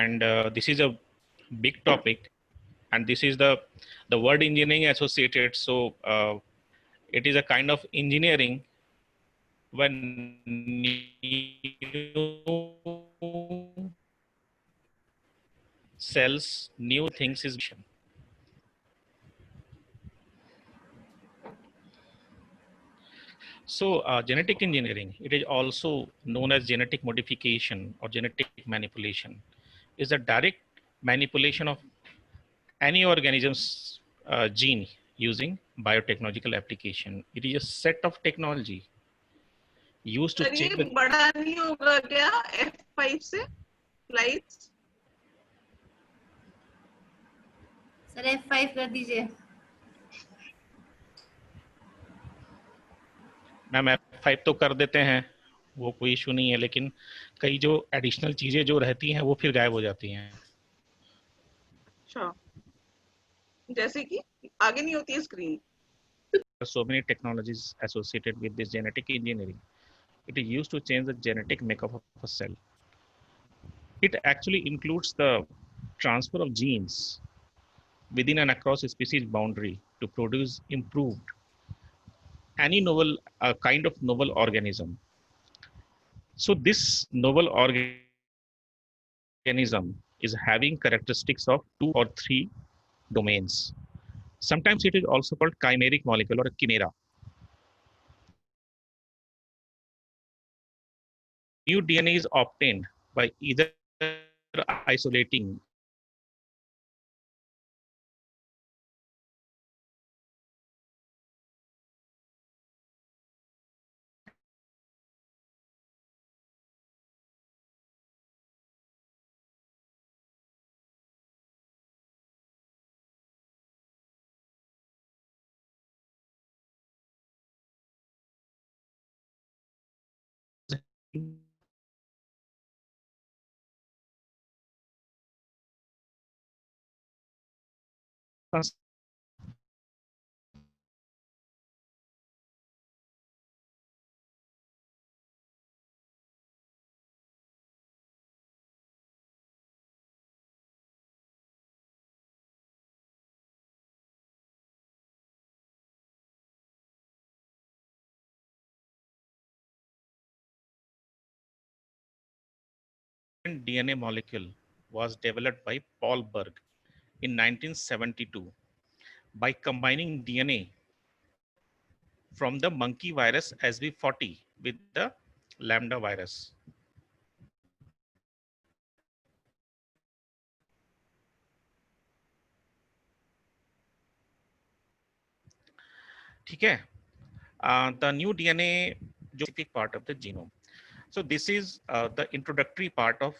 and this is a big topic, and this is the word engineering associated. So it is a kind of engineering when new cells, new things is. So genetic engineering, it is also known as genetic modification or genetic manipulation, is a direct manipulation of any organism's gene using biotechnological application. It is a set of technology used to sir ये change the. बड़ा नहीं होगा क्या F5 से slides? Sir F5 कर दीजिए। Ma'am F5 तो कर देते हैं, वो कोई इशू नहीं है, लेकिन कई जो एडिशनल चीजें जो रहती हैं वो फिर गायब हो जाती हैं। अच्छा, जैसे कि आगे नहीं होती है screen. So many technologies associated with this genetic engineering. It is used to change the genetic makeup of a cell. It actually includes the transfer of genes within and across a species boundary to produce improved any novel kind of novel organism. So this novel organism is having characteristics of 2 or 3 domains. Sometimes it is also called chimeric molecule or a chimera. New DNA is obtained by either isolating DNA molecule was developed by Paul Berg in 1972 by combining DNA from the monkey virus SV40 with the lambda virus. ठीक है, the new DNA specific part of the genome. So this is the introductory part of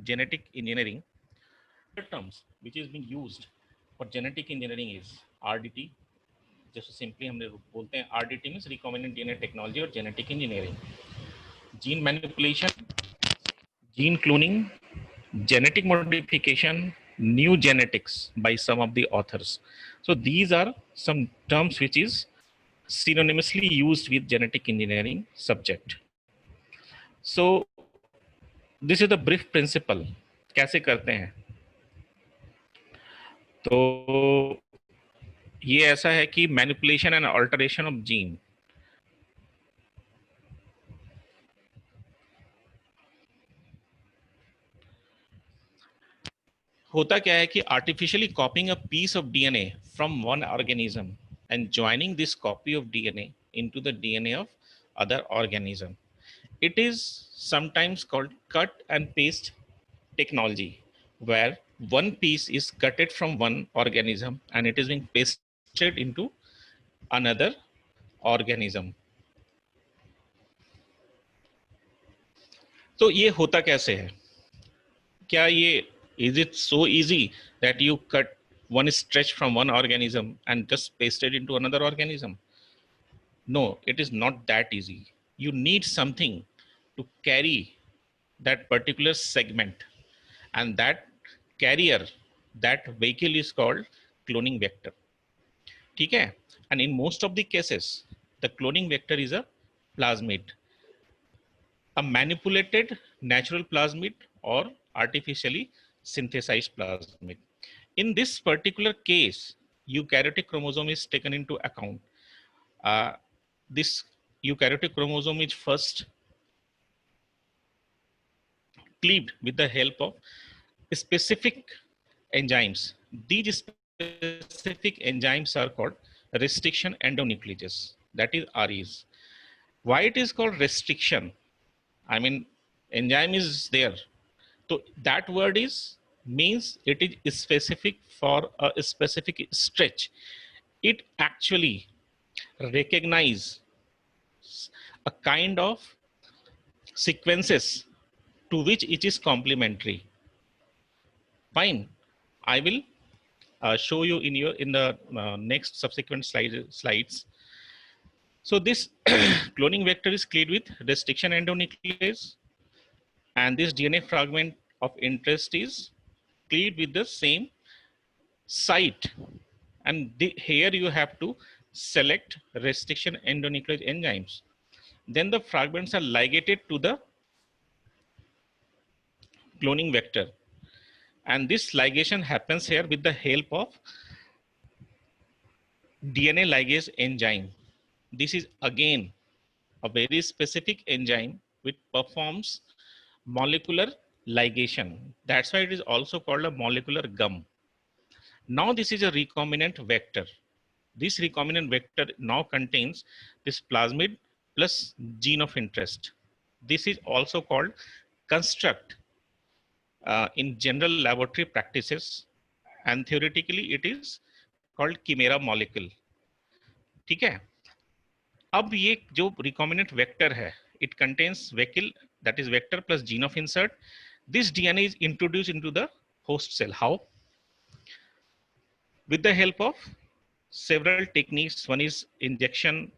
genetic engineering. The terms which is being used for genetic engineering is RDT. जैसे simply हमने बोलते हैं RDT means recombinant DNA technology और genetic engineering. Gene manipulation, gene cloning, genetic modification, new genetics by some of the authors. So these are some terms which is synonymously used with genetic engineering subject. So this is the brief principle. कैसे करते हैं? तो ये ऐसा है कि manipulation and alteration of gene, होता क्या है कि artificially copying a piece of DNA from one organism and joining this copy of DNA into the DNA of other organism. It is sometimes called cut and paste technology, where one piece is cutted from one organism and it is being pasted into another organism. तो ये होता कैसे है? क्या ये is it so easy that you cut one stretch from one organism and just paste it into another organism? No, it is not that easy. You need something to carry that particular segment, and that carrier, that vehicle is called cloning vector. ठीक है? And in most of the cases the cloning vector is a plasmid, a manipulated natural plasmid or artificially synthesized plasmid. In this particular case, eukaryotic chromosome is taken into account. This eukaryotic chromosome is first cleaved with the help of specific enzymes. These specific enzymes are called restriction endonucleases, that is REs. Why it is called restriction? I mean, enzyme is there. So that word is means it is specific for a specific stretch. It actually recognize a kind of sequences to which it is complementary. Fine. I will show you in the next subsequent slides. So this cloning vector is cleaved with restriction endonuclease, and this DNA fragment of interest is cleaved with the same site. And here you have to select restriction endonuclease enzymes. Then the fragments are ligated to the cloning vector. And this ligation happens here with the help of DNA ligase enzyme. This is again a very specific enzyme which performs molecular ligation. That's why it is also called a molecular gum. Now this is a recombinant vector. This recombinant vector now contains this plasmid plus gene of interest. This is also called construct in general laboratory practices, and theoretically it is called chimera molecule. ठीक है? अब ये जो recombinant vector है, it contains vehicle, that is vector plus gene of insert. This DNA is introduced into the host cell. How? With the help of several techniques. One is injection,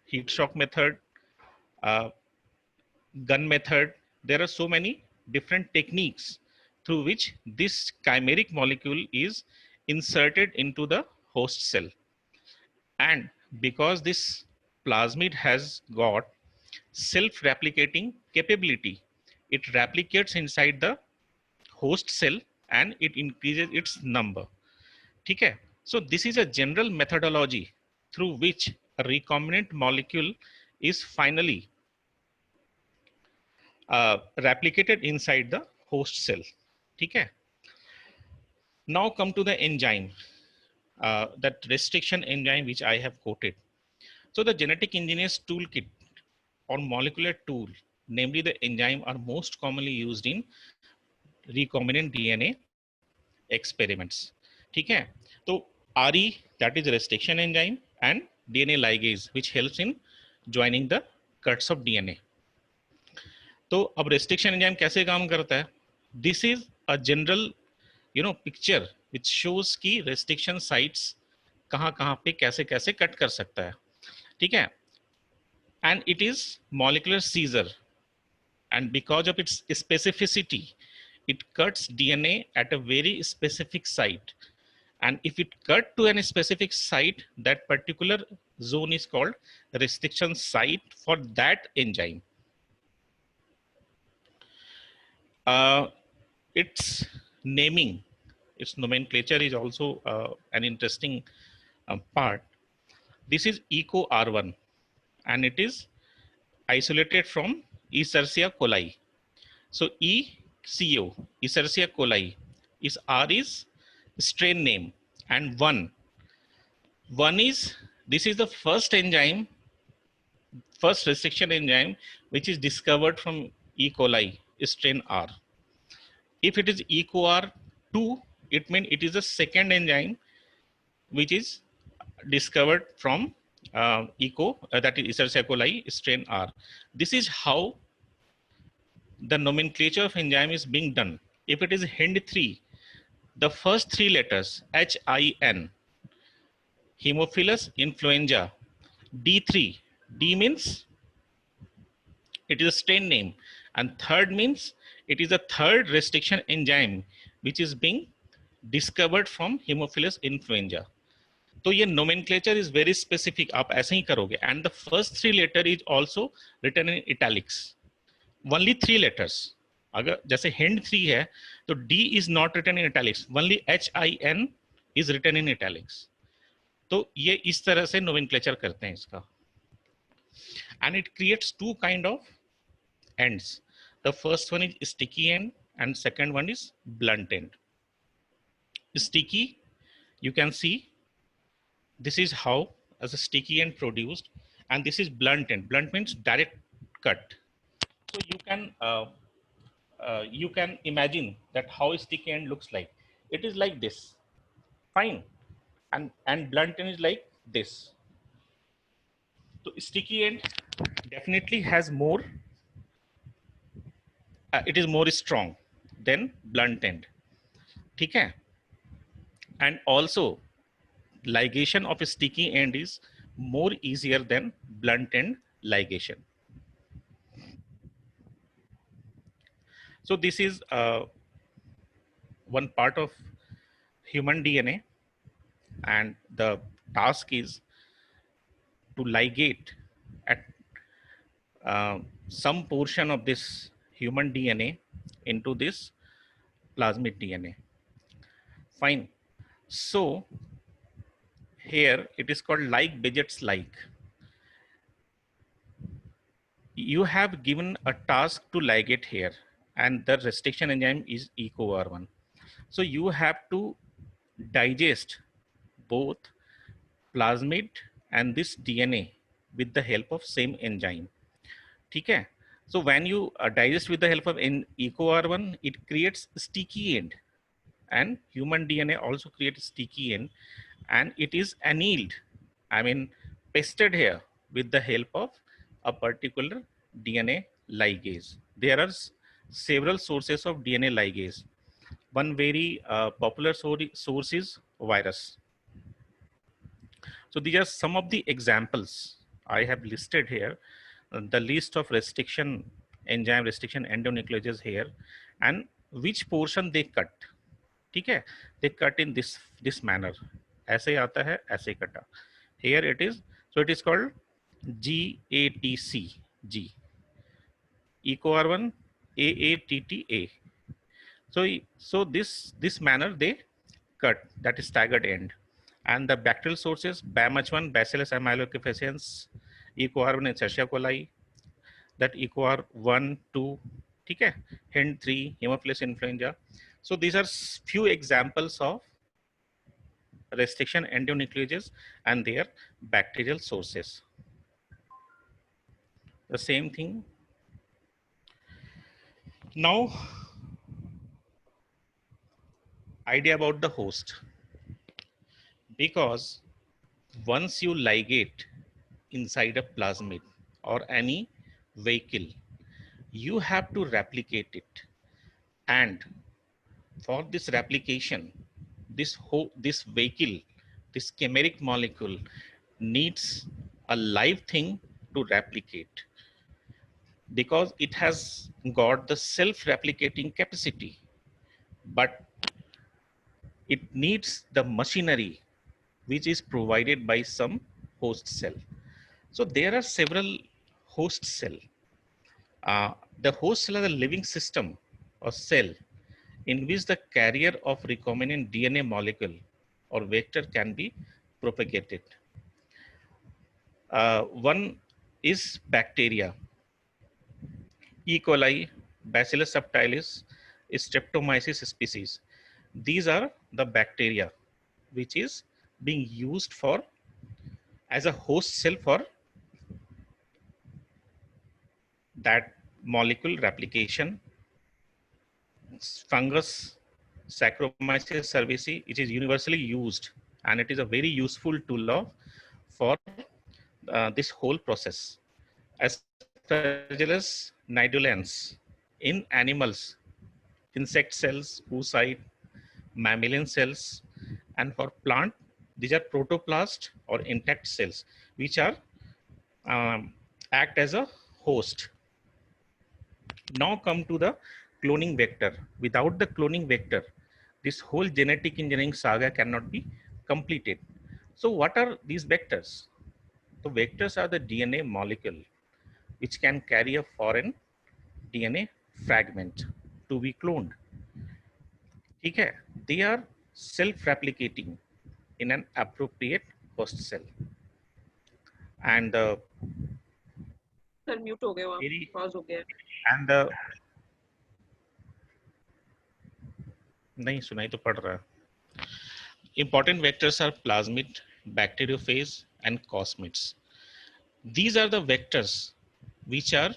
heat shock method, gun method. There are so many different techniques through which this chimeric molecule is inserted into the host cell. And because this plasmid has got self-replicating capability, it replicates inside the host cell and it increases its number. Okay? So this is a general methodology through which a recombinant molecule is finally replicated inside the host cell. Okay? Now come to the enzyme, that restriction enzyme which I have quoted. So the genetic engineers toolkit or molecular tool, namely the enzyme, are most commonly used in recombinant DNA experiments. ठीक है? तो RE, that is restriction enzyme, and DNA ligase, which helps in joining the cuts of DNA. तो अब restriction enzyme कैसे काम करता है? This is a general, picture which shows कि restriction sites कहाँ पे कैसे कट कर सकता है. ठीक है? And it is molecular seizure, and because of its specificity, it cuts DNA at a very specific site. And if it cut to any specific site, that particular zone is called restriction site for that enzyme. Its naming, its nomenclature is also an interesting part. This is EcoR1, and it is isolated from Escherichia coli. So ECO, Escherichia coli, is R is strain name, and one is, this is the first enzyme, first restriction enzyme which is discovered from E. coli, strain R. If it is EcoR2, it means it is the second enzyme which is discovered from that is Escherichia coli, strain R. This is how the nomenclature of enzyme is being done. If it is HIND3, the first three letters HIN, Haemophilus influenza, D3, D means it is a strain name, and third means it is a third restriction enzyme which is being discovered from Haemophilus influenza. तो ये nomenclature is very specific, आप ऐसे ही करोगे, and the first three letter is also written in italics. only 3 letters. अगर जैसे hind 3 है तो D is not written in italics, only HIN is written in italics. तो ये इस तरह से nomenclature करते हैं इसका, and it creates two kind of ends. The first one is sticky end and second one is blunt end. Sticky, you can see this is how as a sticky end produced, and this is blunt end. Blunt means direct cut. So you can imagine that how a sticky end looks like. It is like this, fine, and blunt end is like this. So sticky end definitely has more, it is more strong than blunt end. ठीक है? And also ligation of a sticky end is more easier than blunt end ligation. So this is one part of human DNA, and the task is to ligate at some portion of this human DNA into this plasmid DNA. Fine. So here it is called like Bejet's like. You have given a task to ligate here, and the restriction enzyme is EcoR1. So you have to digest both plasmid and this DNA with the help of same enzyme. ठीक है? So when you digest with the help of EcoR1, it creates sticky end, and human DNA also creates sticky end, and it is annealed, I mean pasted here with the help of a particular DNA ligase. There are several sources of DNA ligase. One very popular source is virus. So these are some of the examples I have listed here. The list of restriction enzyme restriction endonucleases here, and which portion they cut. ठीक है? They cut in this manner. ऐसे आता है, ऐसे कटा. Here it is. So it is called GATC. G. EcoR1 AATTA. So this manner they cut, that is staggered end. And the bacterial sources, BAMH1, Bacillus aeruginosa, EcoR1 Escherichia coli, that EcoR1, 2, okay, HEND 3, Haemophilus influenza. So these are few examples of restriction endonucleases and their bacterial sources. The same thing. Now, idea about the host. Because once you ligate inside a plasmid or any vehicle, you have to replicate it. And for this replication, this vehicle, this chimeric molecule needs a live thing to replicate, because it has got the self-replicating capacity, but it needs the machinery which is provided by some host cell. So there are several host cell. The host cell is a living system or cell in which the carrier of recombinant DNA molecule or vector can be propagated. One is bacteria, E. coli, Bacillus subtilis, Streptomyces species. These are the bacteria which is being used for as a host cell for that molecule replication. Fungus, Saccharomyces cerevisiae, it is universally used, and it is a very useful tool for this whole process. Aspergillus nidulans in animals, insect cells, oocyte, mammalian cells, and for plant, these are protoplast or intact cells, which are act as a host. Now come to the cloning vector. Without the cloning vector, this whole genetic engineering saga cannot be completed. So what are these vectors? The vectors are the DNA molecule which can carry a foreign DNA fragment to be cloned. ठीक है? They are self-replicating in an appropriate host cell. And the sir mute हो गए हो आप, very pause हो गया। and the नहीं सुनाई तो पड़ रहा है. Important vectors are plasmid, bacteriophage, and cosmids. These are the vectors which are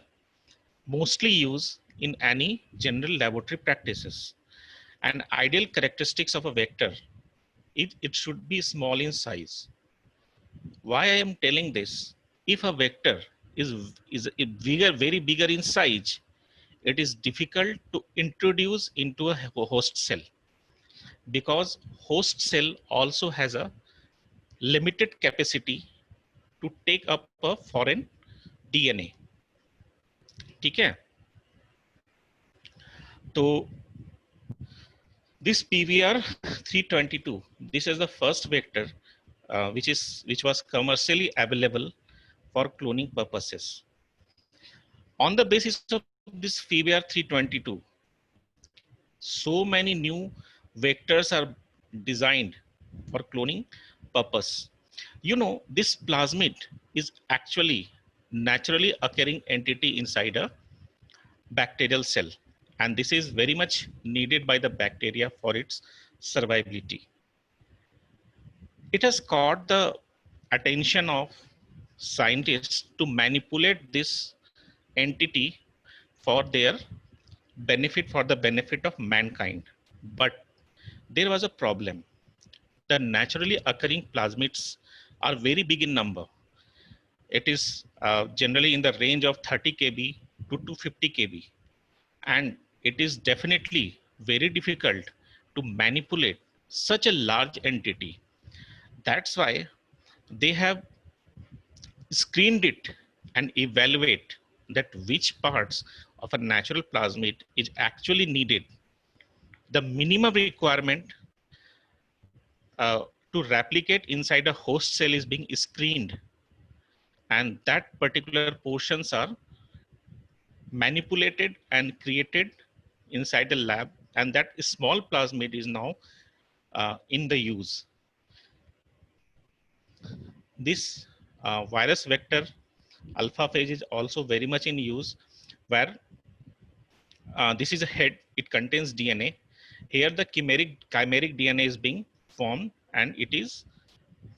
mostly used in any general laboratory practices. And ideal characteristics of a vector, it should be small in size. Why I am telling this? If a vector is bigger, very bigger in size, it is difficult to introduce into a host cell, because host cell also has a limited capacity to take up a foreign DNA. ठीक है? तो this PVR 322, this is the first vector which was commercially available for cloning purposes. On the basis of this PVR 322, so many new vectors are designed for cloning purpose. You know, this plasmid is actually naturally occurring entity inside a bacterial cell, and this is very much needed by the bacteria for its survivability. It has caught the attention of scientists to manipulate this entity for their benefit, for the benefit of mankind. But there was a problem. The naturally occurring plasmids are very big in number. It is generally in the range of 30 kb to 250 kb. And it is definitely very difficult to manipulate such a large entity. That's why they have screened it and evaluate that which parts of a natural plasmid is actually needed. The minimum requirement to replicate inside a host cell is being screened, and that particular portions are manipulated and created inside the lab, and that small plasmid is now in the use. This virus vector alphaphage is also very much in use, where this is a head, it contains DNA. Here the chimeric DNA is being formed, and it is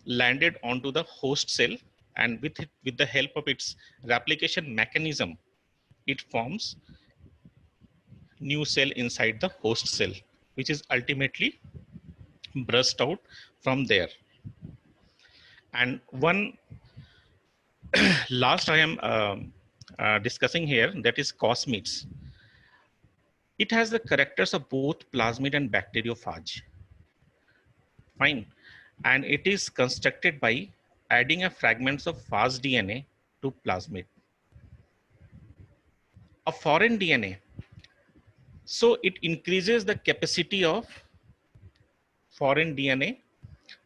landed onto the host cell, and with the help of its replication mechanism, it forms new cell inside the host cell, which is ultimately burst out from there. And one last I am discussing here, that is cosmids. It has the characters of both plasmid and bacteriophage. Fine. And it is constructed by adding a fragments of phage DNA to plasmid. A foreign DNA. So it increases the capacity of foreign DNA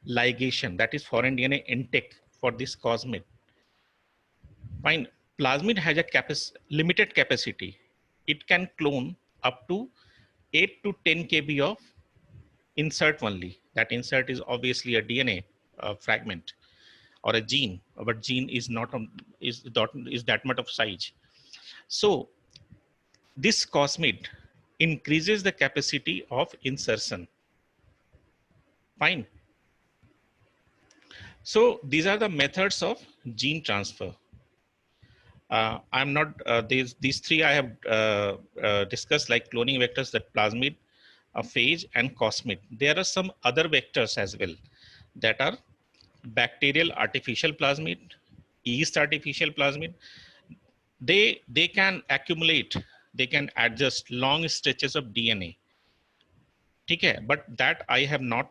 ligation, that is foreign DNA intake for this cosmid. Fine. Plasmid has a limited capacity. It can clone up to 8 to 10 kb of insert only. That insert is obviously a DNA fragment or a gene, but gene is not is that much of size. So this cosmid increases the capacity of insertion. Fine. So these are the methods of gene transfer. I'm not these three I have discussed, like cloning vectors, that plasmid, phage, and cosmid. There are some other vectors as well, that are bacterial artificial plasmid, yeast artificial plasmid. They can accumulate, they can adjust long stretches of DNA. Okay, but that I have not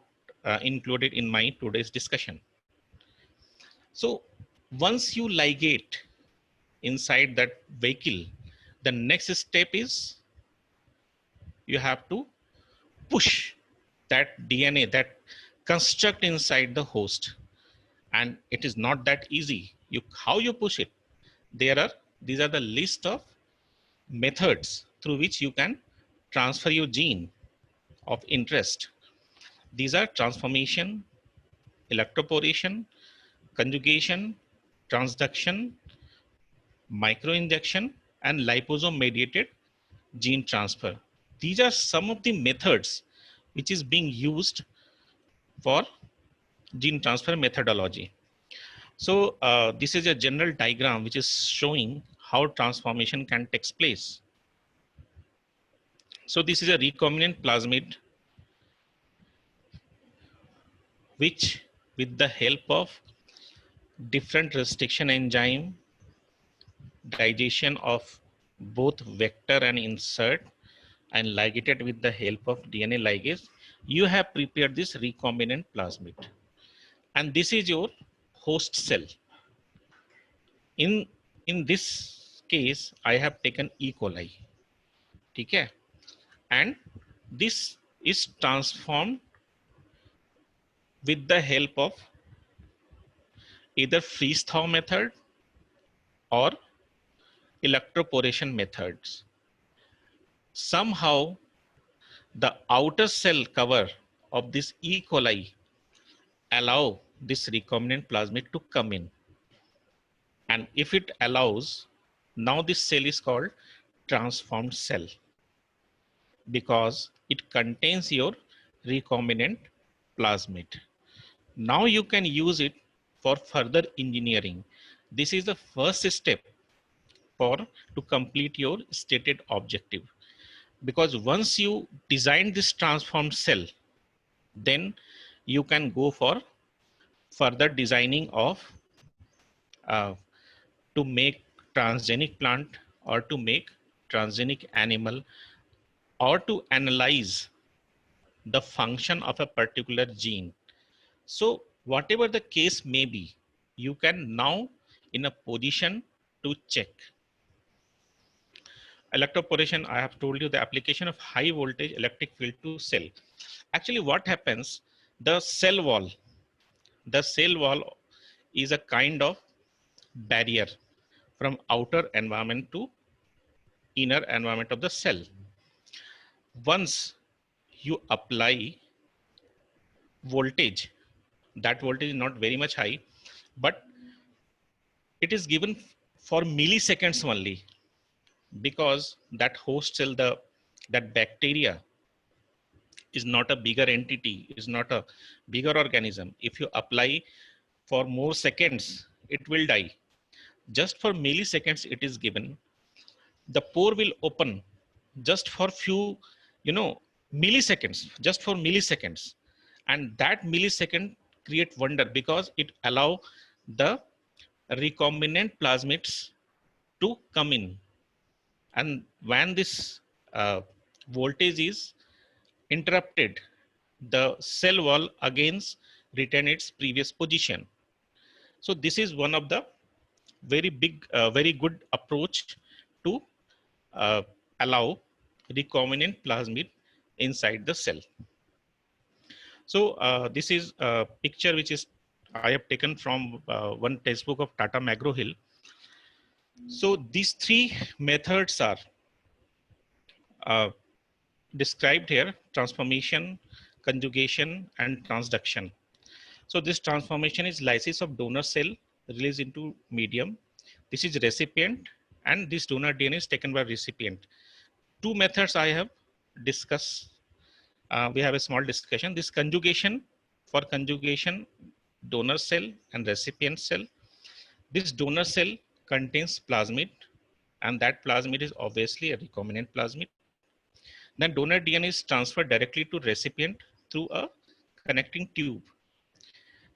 included in my today's discussion. So once you ligate inside that vehicle, the next step is you have to push that DNA, that construct inside the host, and it is not that easy. How you push it? These are the list of methods through which you can transfer your gene of interest. These are transformation, electroporation, conjugation, transduction, microinjection, and liposome mediated gene transfer. These are some of the methods which is being used for gene transfer methodology. So this is a general diagram which is showing how transformation can take place. So this is a recombinant plasmid which, with the help of different restriction enzyme, digestion of both vector and insert, and ligated with the help of DNA ligase, you have prepared this recombinant plasmid. And this is your host cell. In this case, I have taken E. coli. Okay? And this is transformed with the help of either freeze thaw method or electroporation methods. Somehow the outer cell cover of this E. coli allow this recombinant plasmid to come in. And if it allows, now this cell is called transformed cell because it contains your recombinant plasmid. Now you can use it for further engineering. This is the first step for to complete your stated objective. Because once you design this transformed cell, then you can go for further designing of to make transgenic plant or to make transgenic animal or to analyze the function of a particular gene. So whatever the case may be, you can now in a position to check. Electroporation, I have told you the application of high voltage electric field to cell. Actually what happens, the cell wall is a kind of barrier from outer environment to inner environment of the cell. Once you apply voltage, that voltage is not very much high, but it is given for milliseconds only, because that host cell, that bacteria is not a bigger entity, is not a bigger organism. If you apply for more seconds, it will die. Just for milliseconds it is given. The pore will open just for few, milliseconds, just for milliseconds. And that millisecond create wonder because it allow the recombinant plasmids to come in. And when this voltage is interrupted, the cell wall again retain its previous position. So this is one of the very good approach to allow recombinant plasmid inside the cell. So this is a picture which is I have taken from one textbook of Tata McGraw-Hill. So these three methods are described here: transformation, conjugation, and transduction. So this transformation is lysis of donor cell released into medium. This is recipient, and this donor DNA is taken by recipient. Two methods I have discussed. We have a small discussion. This conjugation, for conjugation, donor cell and recipient cell. This donor cell contains plasmid, and that plasmid is obviously a recombinant plasmid. Then donor DNA is transferred directly to recipient through a connecting tube.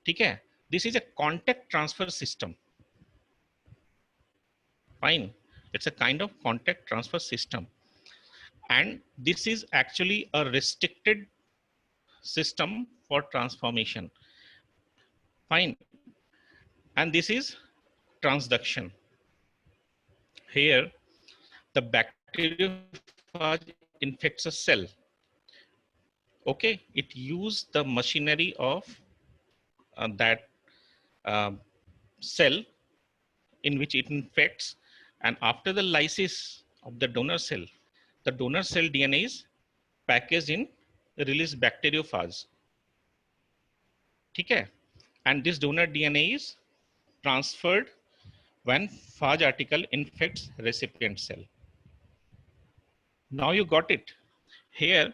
Okay? This is a contact transfer system. Fine. It's a kind of contact transfer system. And this is actually a restricted system for transformation. Fine. And this is transduction. Here, the bacteriophage infects a cell. Okay, it uses the machinery of that cell in which it infects, and after the lysis of the donor cell, the donor cell DNA is packaged in release bacteriophage. Okay? And this donor DNA is transferred when phage article infects recipient cell. Now you got it. Here,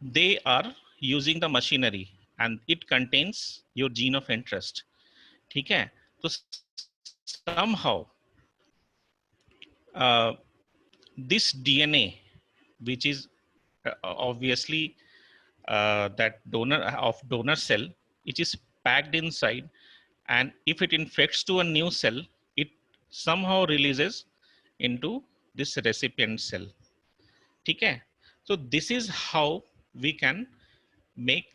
they are using the machinery and it contains your gene of interest. Okay? So somehow, this DNA, which is obviously that donor cell, it is packed inside, and if it infects to a new cell, it somehow releases into this recipient cell. Okay? So this is how we can make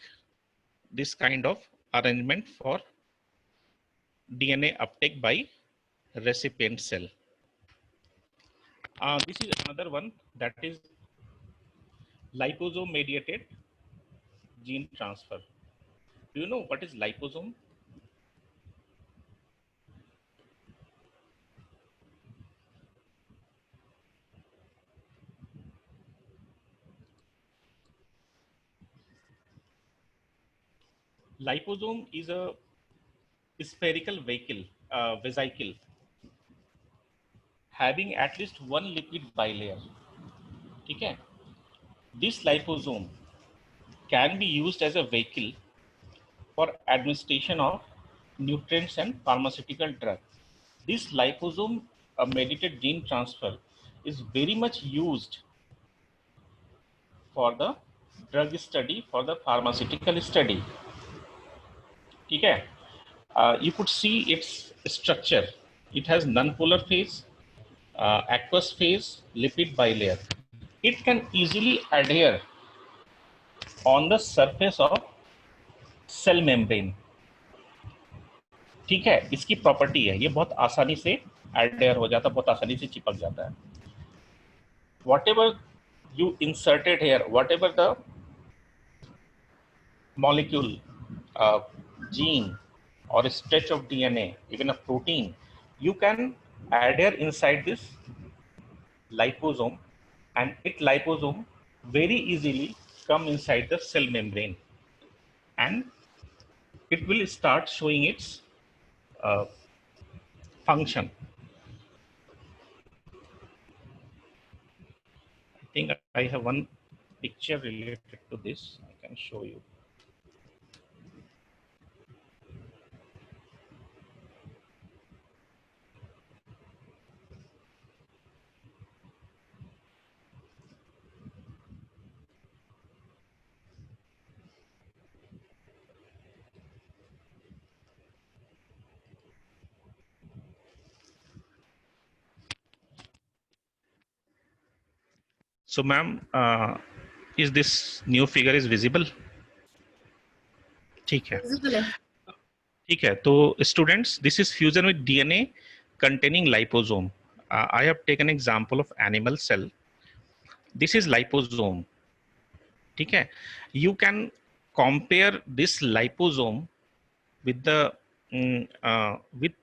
this kind of arrangement for DNA uptake by recipient cell. This is another one, that is liposome mediated gene transfer. Do you know what is liposome? Liposome is a spherical vesicle having at least one lipid bilayer. Okay? This liposome can be used as a vehicle for administration of nutrients and pharmaceutical drugs. This liposome mediated gene transfer is very much used for the drug study, for the pharmaceutical study. Okay? You could see its structure. It has nonpolar phase, aqueous phase, lipid bilayer. It can easily adhere on the surface of cell membrane. ठीक है, इसकी property है, ये बहुत आसानी से adhere हो जाता है, बहुत आसानी से चिपक जाता है. Whatever you inserted here, whatever the molecule, gene or a stretch of DNA, even a protein, you can adhere inside this liposome, and it liposome very easily come inside the cell membrane, and it will start showing its function. I think I have one picture related to this. I can show you. So, ma'am, is this new figure is visible? ठीक है. Visible है. ठीक है. तो students, this is fusion with DNA containing liposome. I have taken example of animal cell. This is liposome. ठीक है. You can compare this liposome with the with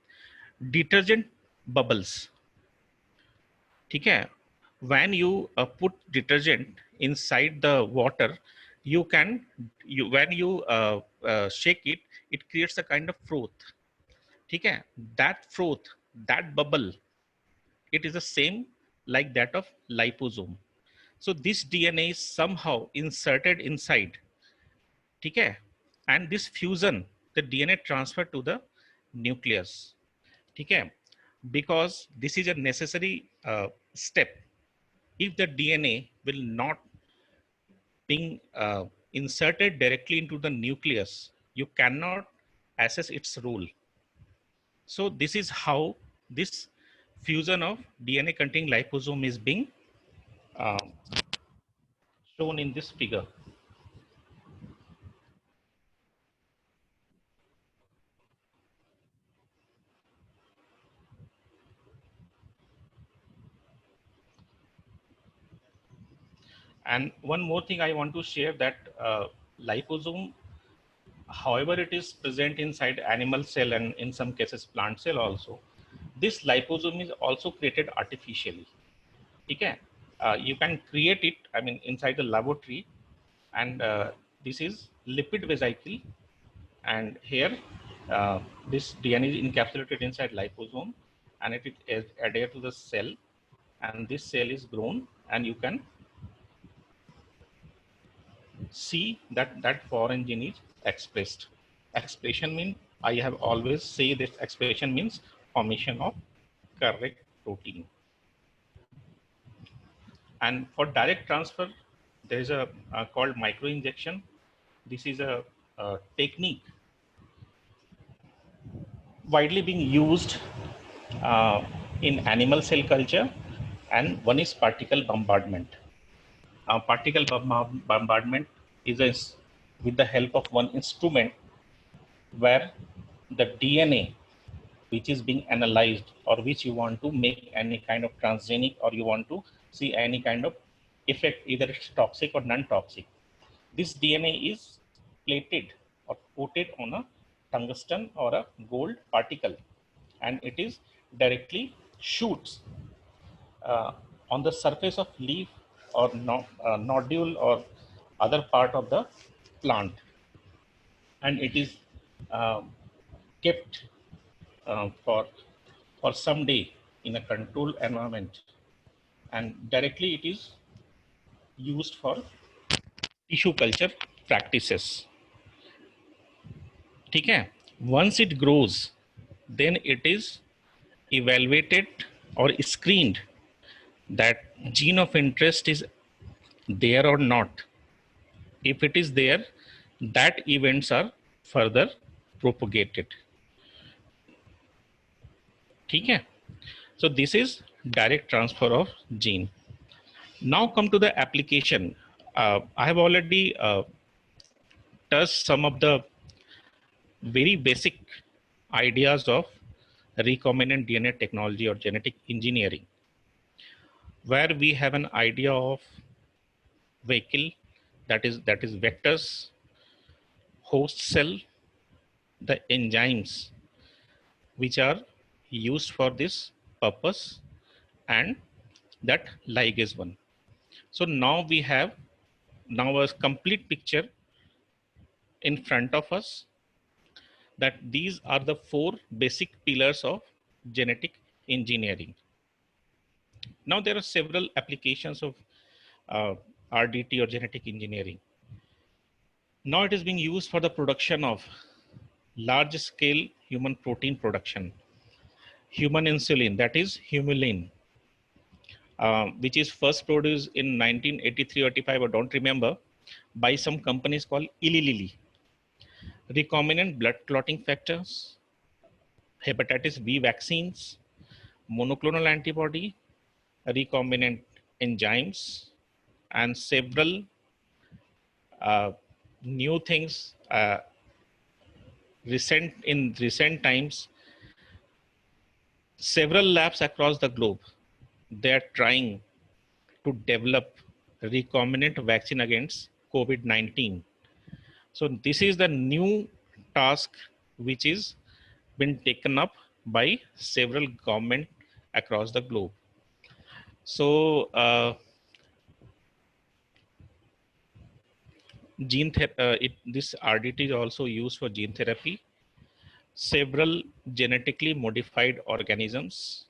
detergent bubbles. ठीक है. When you put detergent inside the water, you can when you shake it, it creates a kind of froth. ठीक है. That froth, that bubble, it is the same like that of liposome. So this DNA is somehow inserted inside. ठीक है. And this fusion, the DNA transfer to the nucleus. ठीक है. Because this is a necessary step. If the DNA will not being inserted directly into the nucleus, you cannot assess its role. So this is how this fusion of DNA containing liposome is being shown in this figure. And one more thing I want to share, that liposome, however it is present inside animal cell and in some cases plant cell also, This liposome is also created artificially. Okay, you can create it, I mean, inside the laboratory, and this is lipid vesicle, and here this DNA is encapsulated inside liposome, and it is adhered to the cell, and this cell is grown, and you can see that that foreign gene is expressed. Expression means, I have always say this expression means formation of correct protein. And for direct transfer, there is a called microinjection. This is a technique widely being used in animal cell culture, and one is particle bombardment. Particle bombardment is with the help of one instrument where the DNA which is being analyzed, or which you want to make any kind of transgenic, or you want to see any kind of effect, either it's toxic or non-toxic. This DNA is plated or coated on a tungsten or a gold particle, and it is directly shoots on the surface of leaf or nodule or other part of the plant, and it is kept for some day in a controlled environment, and directly it is used for tissue culture practices. ठीक है? Once it grows, then it is evaluated or screened that gene of interest is there or not. If it is there, that events are further propagated. ठीक है? So this is direct transfer of gene. Now come to the application. I have already touched some of the very basic ideas of recombinant DNA technology or genetic engineering, where we have an idea of vehicle, that is vectors, host cell, the enzymes which are used for this purpose, and that ligase one. So now we have a complete picture in front of us, that these are the 4 basic pillars of genetic engineering. Now there are several applications of RDT or genetic engineering. Now it is being used for the production of large scale human protein production, human insulin, that is humulin, which is first produced in 1983 or 85, I don't remember, by some companies called Eli Lilly. Recombinant blood clotting factors, hepatitis B vaccines, monoclonal antibody, recombinant enzymes, and several new things in recent times. Several labs across the globe, they are trying to develop recombinant vaccine against COVID-19. So this is the new task which is been taken up by several government across the globe. So this RDT is also used for gene therapy. Several genetically modified organisms,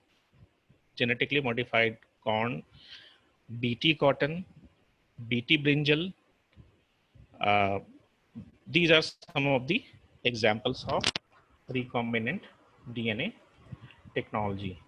genetically modified corn, BT cotton, BT brinjal. These are some of the examples of recombinant DNA technology.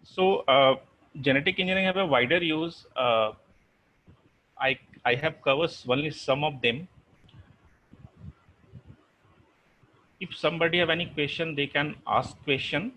So genetic engineering have a wider use. I have covered only some of them. If somebody have any question, they can ask question.